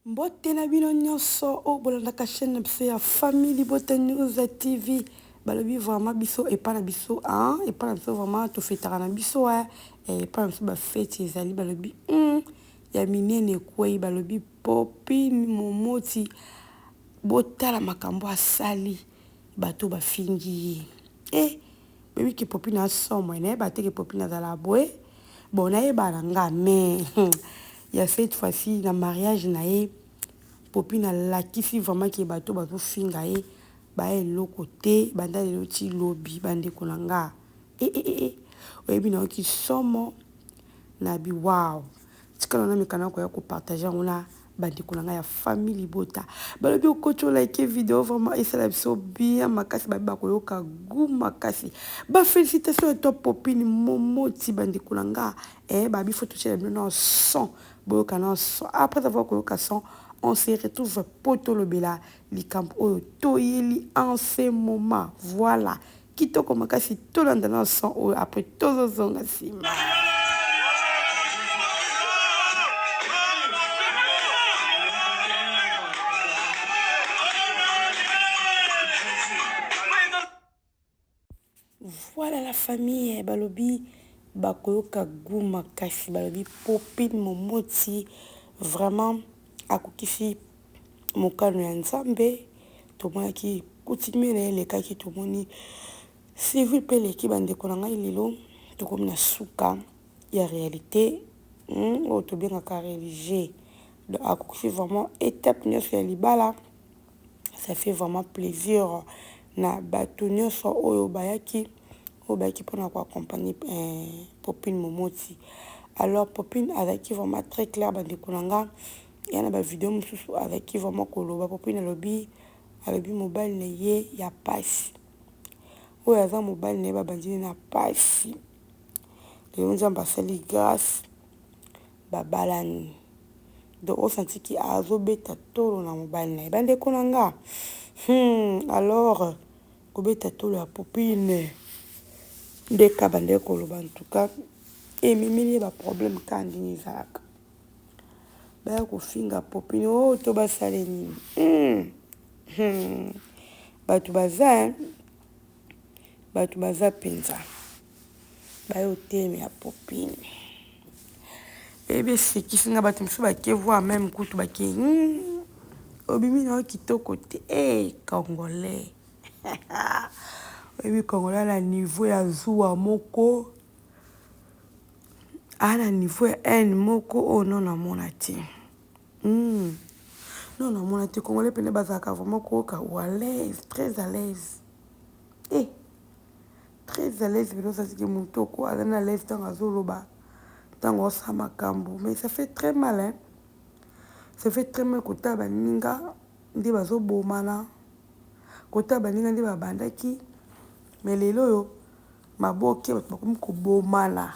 Mbote na bino nyonso o bolandaka chaîne na biso ya famille Bote News TV balobi vraiment biso epa na biso epa na biso vraiment tofetaka na biso epa na biso bafeti ezali balobi ya minene ekwei balobi Popine Momoti botala makambo asali bato bafingi ye bebi ke Popine asomwe nayeba te ke Popine azala boye bon nayeba na nga mais ya cette fois-ci na mariage na ye Popine alakisi vraiment ke bato bazofinga ye baye eloko te banda lelo ti lobi bandeko na nga oyebi nayoki somo na bi wow tikala na mikana koya kopartage yango na bandeko na nga ya famille Bota balobi okoti olike video vraiment esala biso bien makasi babi bakoyoka gu makasi bafélicitation ya to Popine Momoti bandeko na nga babi fo totiela bino na son boyoka na son après avoir koyoka son on se retrouve poto lobela likambo oyo toyeli en ce moment voilà kitoko makasi tolanda na son oyo après tozozonga nsima. Voilà la famille balobi bakoyoka gu makasi balobi Popine Momoti vraiment akokisi mokano ya nzambe tomonaki coutume na ye elekaki tomoni civil mpe eleki bandeko na ngai lelo tokomi na suka ya réalité oyo tobengaka religieux donc akokisi vraiment étape nyonso ya libala ça fait vraiment plaisir na bato nyonso oyo bayaki mpona koaccompagne Popine Momoti alors Popine azalaki vraiment très clair bandeko na nga ya na bavideo mosusu azalaki vraiment koloba Popine alobi mobali na ye ya pasi oyo aza mobali na ye babandini na pasi lelo nzambe asali grâce babalani donc osantiki azobeta tolo na mobali na ye bandeko na nga alors kobeta tolo ya Popine ndeka bandeko koloba en tout cas ememeli ye baproblème ka ndini ezalaka baya kofinga Popine oyo to basale nini bato baza mpenza bayo teme ya Popine ebe esekisi nga bato mosusu bake voir même kutu bake obimi na yo kitoko te congolais oyebi congolais na niveau ya zuwa moko ana niveau ya haine moko oyo non namona te non namona te congolais pene bazalaka vraiment koyoka ou à l'aise très à l'aise très à l'aise bino osasiki motoko aza na l'aise ntango azoloba ntango osala makambo mais ça fait très mal ça fait très mal kotala baninga nde bazobomana kotala baninga nde babandaki mais lelo oyo maboke bato bakomi kobomana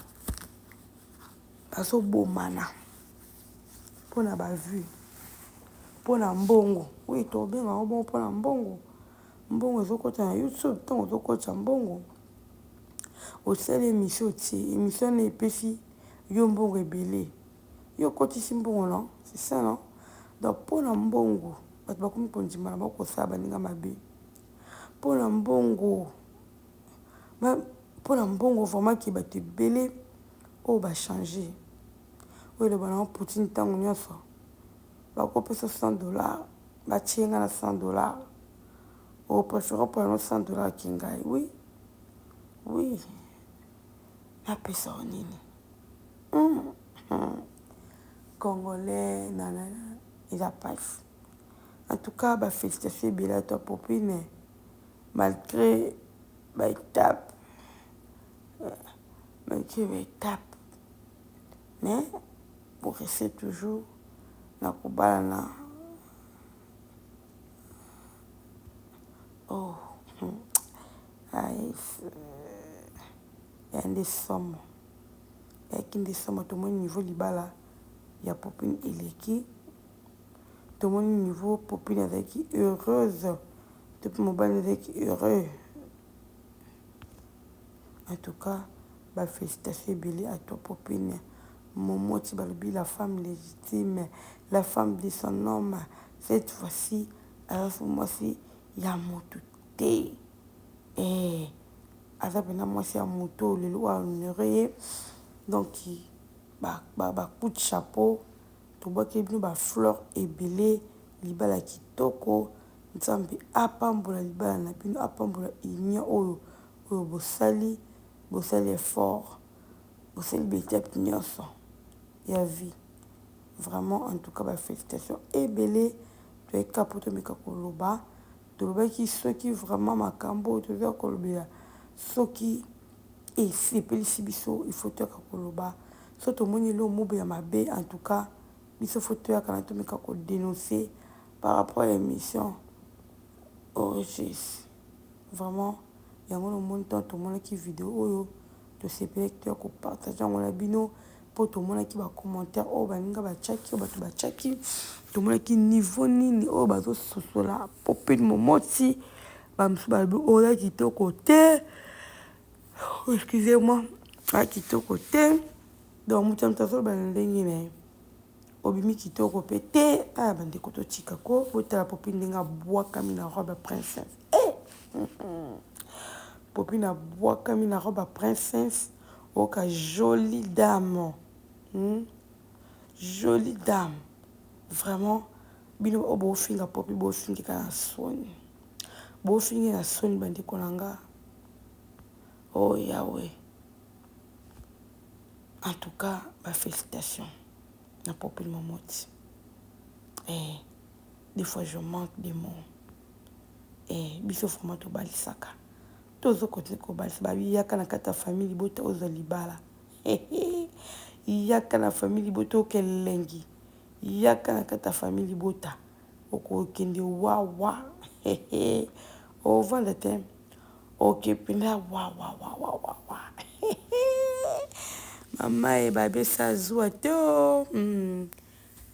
bazobomana mpona bavue mpona mbongo oui tobenga ngo bongo mpona mbongo ezokota na YouTube ntango ozokota mbongo osali émission tie émission na epesi yo mbongo ebele yo okotisi mbongo non c'est ça non donc mpona mbongo bato bakomi kondima na bakosala baninga mabe mpona mbongo vraiment ke bato ebele oyo bachange oyo eloba nango Poutine ntango nyonso bakopesa $100 batie nga na $100 opréféré mpona no $100 ke ngai oui napesa o nini congolais nanana eza pasi en tout cas bafélicitation ebele ato Popine malgré baétape mais pour rester toujours na kobalana ya nde somo yaki nde somo tomoni niveau libala ya Popine eleki tomoni niveau Popine azalaki heureuse depuis mobali azalaki heureux en tout cas bafélicitation ebele ato Popine Momoti balobi la femme légitime, la femme de son homme. Cette fois-ci, alors mwasi ya moto te. Aza pena mwasi ya moto lelo honoré ye. Donc coup de chapeau. Tobaki bino ba fleur ebele libala kitoko. Nzambe apambola libala na bino, apambola union oyo bosali effort, bosali betape nyonso ya vie. Vraiment en tout cas ba félicitations ebele toyeka po tomeka koloba. Tolobaki soki vraiment makambo toza kolobela soki esepelisi biso il faut toyaka koloba. So tomoni lo mobe ya mabe en tout cas biso faut toyaka na tomeka kodénoncer par rapport à l'émission. Oh jésus, vraiment yango no moni tant tomonaki vidéo oyo tosepelaki toya kopartage yango na bino mpo tomonaki bacommentaire oyo baninga batiaki oyo bato batiaki, tomonaki niveau nini oyo bazososola Popping Momoti bamosusu balobi oyo kitoko te, excusez-moi, kitoko te. Donc moto azoloba na ndenge na ye obimi kitoko pe te. Bandeko totika ko botala Popping ndenge abwakami na robe princesse. Popping abwakami na robe princesse oka jolie dame. Jolie dame. Vraiment bino obofinga Popping bofinga na soni. Bofinga na soni bandeko nanga. Oh Yahweh. En tout cas, félicitations à Popping Momoti. Des fois, je manque des mots. Biso vraiment to balisaka. Tozo continuer ko balisa. Babi yaka na kata famille bota ozo libala. Yaka na famille bota okelengi. Yaka na kata famille bota. Oko kende wa. O vanda te. Ok pina wa. Maman babe ça joue to.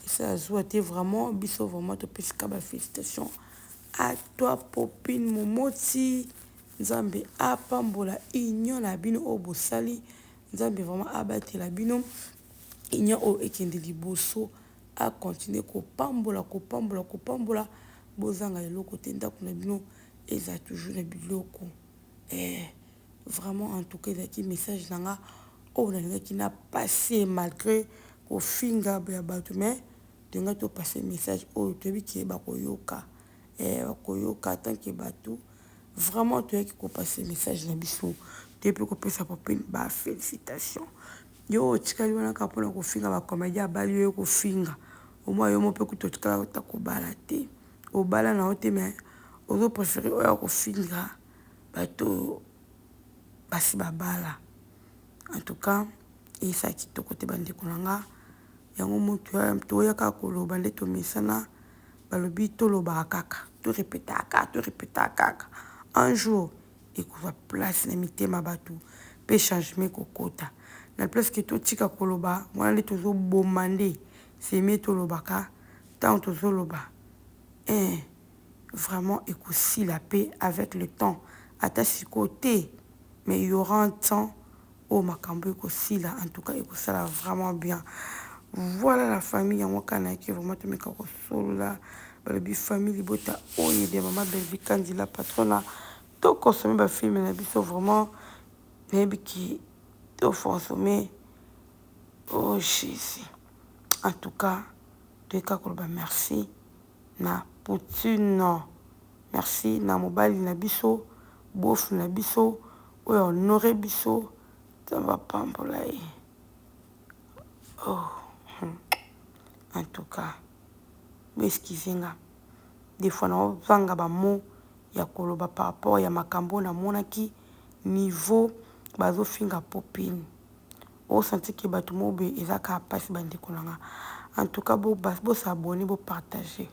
Ça joue vraiment biso vraiment to pesika ba félicitations à toi Popping Momoti. Nzambe apambola union na bino o bosali. Nzambe vraiment abatela bino union o ekende liboso a continuer ko pambola bozanga eloko te ndako na bino eza toujours na biloko. Vraiment en tout cas ezaki message nanga oyo nalingaki na passé malgré kofinga ya bato mais tenga to passer message oyo toyebi ke bakoyoka tant que bato vraiment toyaki kopasser message na biso toyebi kopesa Popping ba félicitations yo otikali wana kaka mpona kofinga bacomédien abali yo kofinga omwa yo mo mpe kuta otikala ota kobala te obala na yo te mais ozo préféré oyo kofinga bato basi babala. En tout cas esa kitoko te bandeko nanga yango moto toyaka koloba nde tomesana balobi tolobaka kaka to répéta kaka un jour ekozwa place na mitema bato pe changement kokota na place ke totika koloba wana nde tozoboma nde semi tolobaka tant tozoloba vraiment ekosila pe avec le temps ata sikoyo te mais il y aura un temps où makambo ekosila en tout cas ekosala vraiment bien. Voilà la famille yango kana ki vraiment tomeka kosolola balobi famille libota oyo de mama Belvi Kandi la patrona to consommer ba film na biso vraiment maybe ki to consommer. Oh Jésus. En tout cas toyeka koloba merci na Poutine, merci na mobali na biso bof na biso oyo honoré biso tamba pambola ye. En tout cas excusez-moi des fois na vanga ba mot ya koloba par rapport ya makambo na monaki niveau bazo finga Popping o senti que bato mobe ezaka passe bandeko nanga. En tout cas bo s'abonner bo partager.